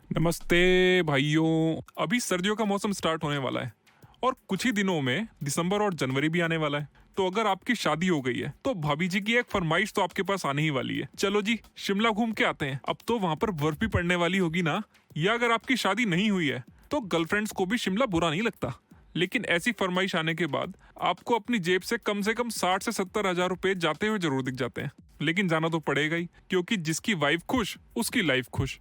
नमस्ते भाइयों। अभी सर्दियों का मौसम स्टार्ट होने वाला है और कुछ ही दिनों में दिसंबर और जनवरी भी आने वाला है। तो अगर आपकी शादी हो गई है तो भाभी जी की एक फरमाइश तो आपके पास आने ही वाली है, चलो जी शिमला घूम के आते हैं। अब तो वहाँ पर बर्फ भी पड़ने वाली होगी ना। या अगर आपकी शादी नहीं हुई है तो गर्लफ्रेंड्स को भी शिमला बुरा नहीं लगता। लेकिन ऐसी फरमाइश आने के बाद आपको अपनी जेब से कम 60 से 70 हजार रुपए जाते हुए जरूर दिख जाते हैं। लेकिन जाना तो पड़ेगा ही, क्योंकि जिसकी वाइफ खुश उसकी लाइफ खुश।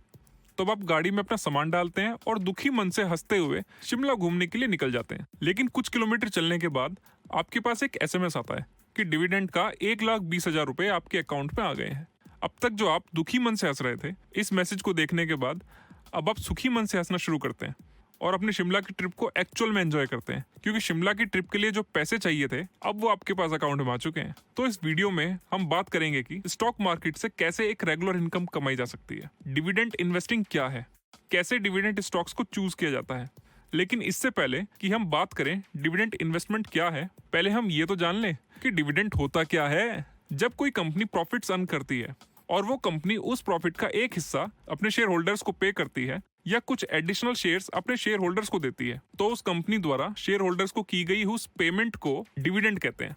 तो अब आप गाड़ी में अपना सामान डालते हैं और दुखी मन से हंसते हुए शिमला घूमने के लिए निकल जाते हैं। लेकिन कुछ किलोमीटर चलने के बाद आपके पास एक एसएमएस आता है कि डिविडेंड का 1,20,000 रुपए आपके अकाउंट में आ गए हैं। अब तक जो आप दुखी मन से हंस रहे थे, इस मैसेज को देखने के बाद अब आप सुखी मन से हंसना शुरू करते हैं और अपने शिमला की ट्रिप को एक्चुअल में एंजॉय करते हैं, क्योंकि शिमला की ट्रिप के लिए जो पैसे चाहिए थे अब वो आपके पास अकाउंट में आ चुके हैं। तो इस वीडियो में हम बात करेंगे कि स्टॉक मार्केट से कैसे एक रेगुलर इनकम कमाई जा सकती है, डिविडेंड इन्वेस्टिंग क्या है, कैसे डिविडेंड स्टॉक्स को चूज किया जाता है। लेकिन इससे पहले कि हम बात करें डिविडेंड इन्वेस्टमेंट क्या है, पहले हम ये तो जान लें कि डिविडेंड होता क्या है। जब कोई कंपनी प्रॉफिट्स अर्न करती है और वो कंपनी उस प्रॉफिट का एक हिस्सा अपने शेयर होल्डर्स को पे करती है या कुछ एडिशनल शेयर्स अपने शेयर होल्डर्स को देती है, तो उस कंपनी द्वारा शेयर होल्डर्स को की गई उस पेमेंट को डिविडेंड कहते हैं।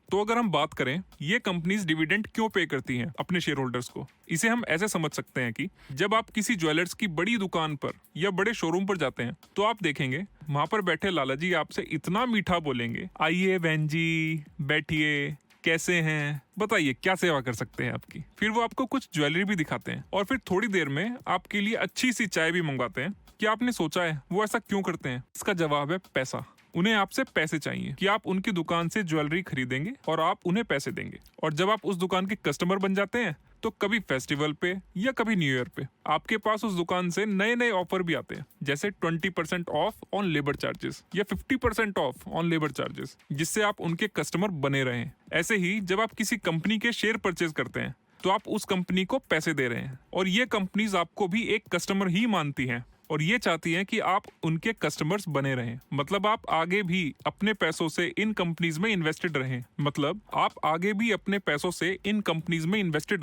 तो अगर हम बात करें ये कंपनीज डिविडेंड क्यों पे करती हैं अपने शेयर होल्डर्स को, इसे हम ऐसे समझ सकते हैं कि जब आप किसी ज्वेलर्स की बड़ी दुकान पर या बड़े शोरूम पर जाते हैं तो आप देखेंगे वहां पर बैठे लाला जी आपसे इतना मीठा बोलेंगे, आइए बहन जी बैठिए, कैसे हैं, बताइए क्या सेवा कर सकते हैं आपकी। फिर वो आपको कुछ ज्वेलरी भी दिखाते हैं और फिर थोड़ी देर में आपके लिए अच्छी सी चाय भी मंगवाते हैं। क्या आपने सोचा है वो ऐसा क्यों करते हैं? इसका जवाब है पैसा। उन्हें आपसे पैसे चाहिए कि आप उनकी दुकान से ज्वेलरी खरीदेंगे और आप उन्हें पैसे देंगे। और जब आप उस दुकान के कस्टमर बन जाते हैं तो कभी फेस्टिवल पे या कभी न्यू ईयर पे आपके पास उस दुकान से नए नए ऑफर भी आते हैं, जैसे 20% ऑफ ऑन लेबर चार्जेस या 50% ऑफ ऑन लेबर चार्जेस, जिससे आप उनके कस्टमर बने रहें। ऐसे ही जब आप किसी कंपनी के शेयर परचेज करते हैं तो आप उस कंपनी को पैसे दे रहे हैं और ये कंपनीज आपको भी एक कस्टमर ही मानती हैं और ये चाहती हैं कि आप उनके कस्टमर्स बने रहें। मतलब आप आगे भी अपने पैसों से इन कंपनीज में इन्वेस्टेड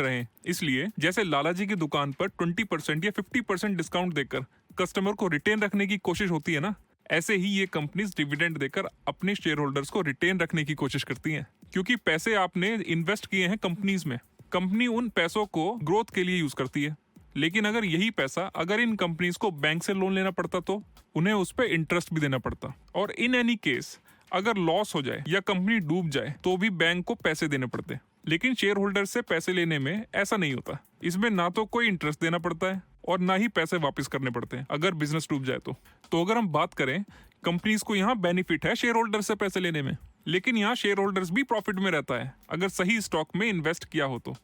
रहें। इसलिए जैसे लाला जी की दुकान पर 20% या 50% डिस्काउंट देकर कस्टमर को रिटेन रखने की कोशिश होती है ना, ऐसे ही ये कंपनीज डिविडेंड देकर अपने शेयर होल्डर्स को रिटेन रखने की कोशिश करती हैं। क्योंकि पैसे आपने इन्वेस्ट किए हैं कंपनीज में, कंपनी उन पैसों को ग्रोथ के लिए यूज करती है। लेकिन अगर यही पैसा अगर इन कंपनीज को बैंक से लोन लेना पड़ता तो उन्हें उस पर इंटरेस्ट भी देना पड़ता। और इन एनी केस अगर लॉस हो जाए या कंपनी डूब जाए तो भी बैंक को पैसे देने पड़ते। लेकिन शेयर होल्डर से पैसे लेने में ऐसा नहीं होता। इसमें ना तो कोई इंटरेस्ट देना पड़ता है और ना ही पैसे वापस करने पड़ते हैं अगर बिजनेस डूब जाए तो अगर हम बात करें कंपनीज को यहाँ बेनिफिट है शेयर होल्डर से पैसे लेने में, लेकिन यहाँ शेयर होल्डर्स भी प्रॉफिट में रहता है अगर सही स्टॉक में इन्वेस्ट किया हो तो।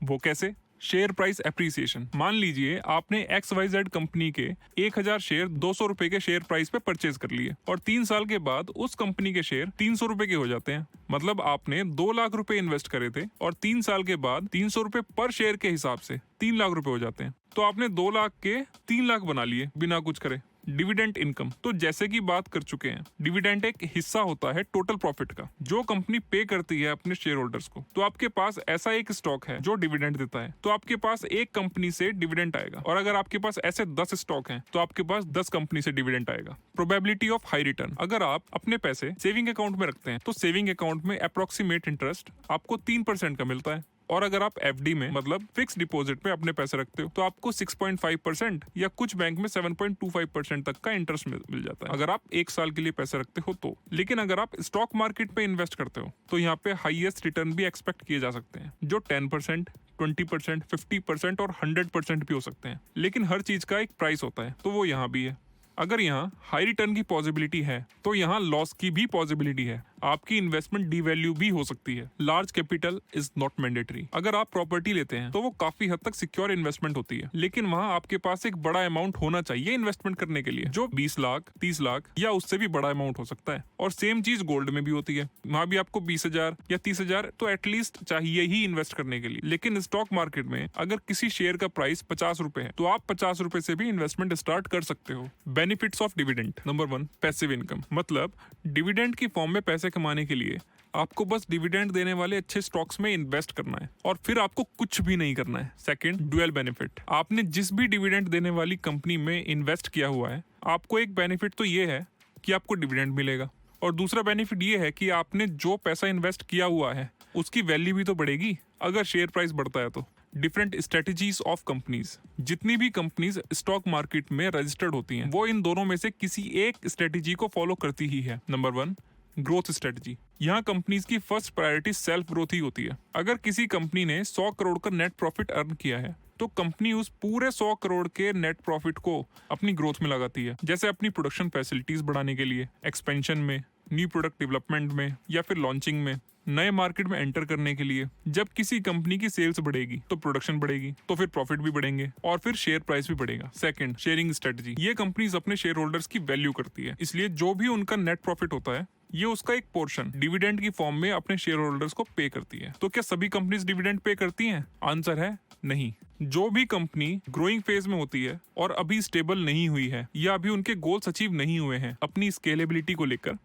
वो कैसे? Share price appreciation. मान लीजिए आपने XYZ कंपनी के 1,000 शेयर 200 रुपए के शेयर प्राइस पे परचेज कर लिए और 3 साल के बाद उस कंपनी के शेयर 300 रुपए के हो जाते हैं। मतलब आपने 2 लाख रुपए इन्वेस्ट करे थे और 3 साल के बाद 300 रुपए पर शेयर के हिसाब से 3 लाख रुपए हो जाते हैं। तो आपने 2 लाख के 3 लाख बना लिए बिना कुछ करे। डिविडेंड इनकम तो जैसे कि बात कर चुके हैं, डिविडेंड एक हिस्सा होता है टोटल प्रॉफिट का जो कंपनी पे करती है अपने शेयर होल्डर्स को। तो आपके पास ऐसा एक स्टॉक है जो डिविडेंड देता है, तो आपके पास एक कंपनी से डिविडेंड आएगा। और अगर आपके पास ऐसे 10 स्टॉक हैं तो आपके पास 10 कंपनी से डिविडेंड आएगा। Probability of high return. अगर आप अपने पैसे सेविंग अकाउंट में रखते हैं तो सेविंग अकाउंट में अप्रोक्सीमेट इंटरेस्ट आपको 3% का मिलता है। और अगर आप FD में मतलब फिक्स डिपॉजिट में अपने पैसे रखते हो तो आपको 6.5% या कुछ बैंक में 7.25% तक का इंटरेस्ट मिल जाता है अगर आप 1 साल के लिए पैसे रखते हो तो। लेकिन अगर आप स्टॉक मार्केट पे इन्वेस्ट करते हो तो यहाँ पे हाईएस्ट रिटर्न भी एक्सपेक्ट किए जा सकते हैं, जो 10%, 20%, 50% और 100% भी हो सकते हैं। लेकिन हर चीज का एक प्राइस होता है, तो वो यहाँ भी है। अगर यहाँ हाई रिटर्न की पॉसिबिलिटी है तो यहाँ लॉस की भी पॉसिबिलिटी है। आपकी इन्वेस्टमेंट डीवैल्यू भी हो सकती है। Large capital is not mandatory. अगर आप प्रॉपर्टी लेते हैं तो वो काफी हद तक सिक्योर इन्वेस्टमेंट होती है, लेकिन वहाँ आपके पास एक बड़ा अमाउंट होना चाहिए इन्वेस्टमेंट करने के लिए, जो 20 लाख, 30 लाख या उससे भी बड़ा अमाउंट हो सकता है। और सेम चीज गोल्ड में भी होती है, वहाँ भी आपको 20,000 या 30,000 तो एटलीस्ट चाहिए ही इन्वेस्ट करने के लिए। लेकिन स्टॉक मार्केट में अगर किसी शेयर का प्राइस 50 रुपए है तो आप 50 रुपए से भी इन्वेस्टमेंट स्टार्ट कर सकते हो। Benefits of dividend. Number 1, passive income. मतलब डिविडेंड की फॉर्म में पैसे कमाने के लिए आपको बस डिविडेंड देने वाले अच्छे स्टॉक्स में इन्वेस्ट करना है और फिर आपको कुछ भी नहीं करना है। Second, dual benefit. आपने जिस भी डिविडेंड देने वाली कंपनी में इन्वेस्ट किया हुआ है, आपको एक बेनिफिट तो ये है कि आपको डिविडेंड मिलेगा, और दूसरा बेनिफिट ये है कि आपने जो पैसा इन्वेस्ट किया हुआ है उसकी वैल्यू भी तो बढ़ेगी अगर शेयर प्राइस बढ़ता है तो। Different strategies of companies. जितनी भी कंपनीज स्टॉक मार्केट में रजिस्टर्ड होती हैं, वो इन दोनों में से किसी एक स्ट्रेटजी को फॉलो करती ही है। Number 1, growth strategy. यहाँ कंपनीज की फर्स्ट प्रायोरिटी सेल्फ ग्रोथ ही होती है। अगर किसी कंपनी ने 100 करोड़ का नेट प्रॉफिट अर्न किया है तो कंपनी उस पूरे 100 करोड़ के नेट प्रॉफिट को अपनी ग्रोथ में लगाती है, जैसे अपनी प्रोडक्शन फैसिलिटीज बढ़ाने के लिए, एक्सपेंशन में, न्यू प्रोडक्ट डेवलपमेंट में, या फिर लॉन्चिंग में, नए मार्केट में एंटर करने के लिए। जब किसी कंपनी की सेल्स बढ़ेगी तो प्रोडक्शन बढ़ेगी, तो फिर प्रॉफिट भी बढ़ेंगे और फिर शेयर प्राइस भी बढ़ेगा। Second, sharing strategy. ये कंपनीज अपने शेयर होल्डर्स की वैल्यू करती है, इसलिए जो भी उनका नेट प्रॉफिट होता है ये उसका एक पोर्शन डिविडेंड की फॉर्म में अपने शेयर होल्डर्स को पे करती है। तो क्या सभी कंपनीज डिविडेंड पे करती हैं? आंसर है नहीं। जो भी कंपनी ग्रोइंग फेज में होती है और अभी स्टेबल नहीं हुई है या अभी उनके गोल्स अचीव नहीं हुए हैं अपनी स्केलेबिलिटी को लेकर,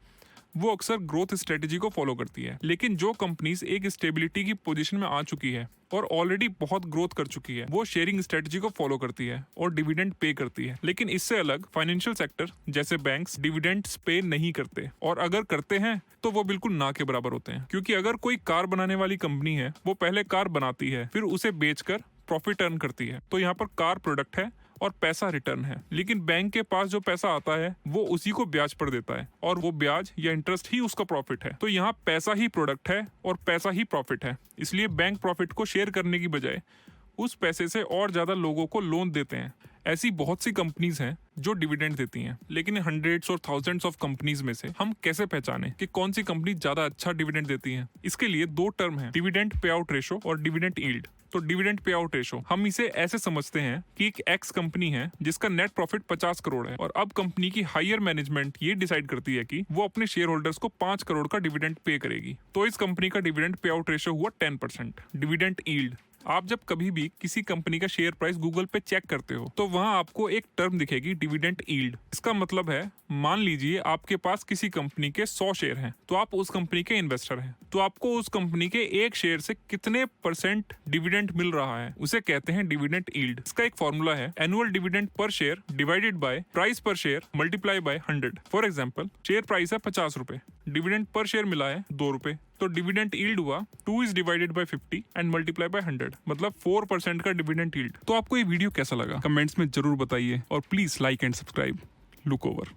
वो अक्सर ग्रोथ स्ट्रेटजी को फॉलो करती है। लेकिन जो कंपनीज एक स्टेबिलिटी की पोजीशन में आ चुकी है और ऑलरेडी बहुत ग्रोथ कर चुकी है, वो शेयरिंग स्ट्रेटजी को फॉलो करती है और डिविडेंड पे करती है। लेकिन इससे अलग फाइनेंशियल सेक्टर जैसे बैंक्स डिविडेंड्स पे नहीं करते, और अगर करते हैं तो वो बिल्कुल ना के बराबर होते हैं। क्योंकि अगर कोई कार बनाने वाली कंपनी है, वो पहले कार बनाती है, फिर उसे बेचकर प्रॉफिट अर्न करती है, तो यहाँ पर कार प्रोडक्ट है और पैसा रिटर्न है। लेकिन बैंक के पास जो पैसा आता है वो उसी को ब्याज पर देता है, और वो ब्याज या इंटरेस्ट ही उसका प्रॉफिट है। तो यहाँ पैसा ही प्रोडक्ट है और पैसा ही प्रॉफिट है। इसलिए बैंक प्रॉफिट को शेयर करने की बजाय उस पैसे से और ज्यादा लोगों को लोन देते हैं। ऐसी बहुत सी कंपनीज हैं जो डिविडेंड देती हैं, लेकिन हंड्रेड्स और थाउजेंड्स ऑफ कंपनीज में से हम कैसे पहचानें कि कौन सी कंपनी ज्यादा अच्छा डिविडेंड देती है? इसके लिए 2 टर्म है, डिविडेंड पे आउट रेशो और डिविडेंड यील्ड। तो डिविडेंड पे आउट रेशो हम इसे ऐसे समझते हैं कि एक एक्स कंपनी है जिसका नेट प्रॉफिट 50 करोड़ है, और अब कंपनी की हायर मैनेजमेंट ये डिसाइड करती है कि वो अपने शेयर होल्डर्स को 5 करोड़ का डिविडेंड पे करेगी, तो इस कंपनी का डिविडेंड पे आउट रेशो हुआ 10%। Dividend yield. आप जब कभी भी किसी कंपनी का शेयर प्राइस गूगल पे चेक करते हो तो वहां आपको एक टर्म दिखेगी, डिविडेंड यील्ड। इसका मतलब है, मान लीजिए आपके पास किसी कंपनी के 100 शेयर हैं, तो आप उस कंपनी के इन्वेस्टर हैं, तो आपको उस कंपनी के एक शेयर से कितने % डिविडेंड मिल रहा है, उसे कहते हैं डिविडेंड यील्ड। इसका एक फॉर्मूला है, annual dividend per share divided by price per share multiply by 100। For example, share price है 50 रुपए, डिविडेंड पर शेयर मिला है 2 रुपए, तो डिविडेंड यील्ड हुआ 2 is divided by 50 and multiply by 100, मतलब 4% का डिविडेंड यील्ड। तो आपको ये वीडियो कैसा लगा कमेंट्स में जरूर बताइए, और please like and subscribe. Look over.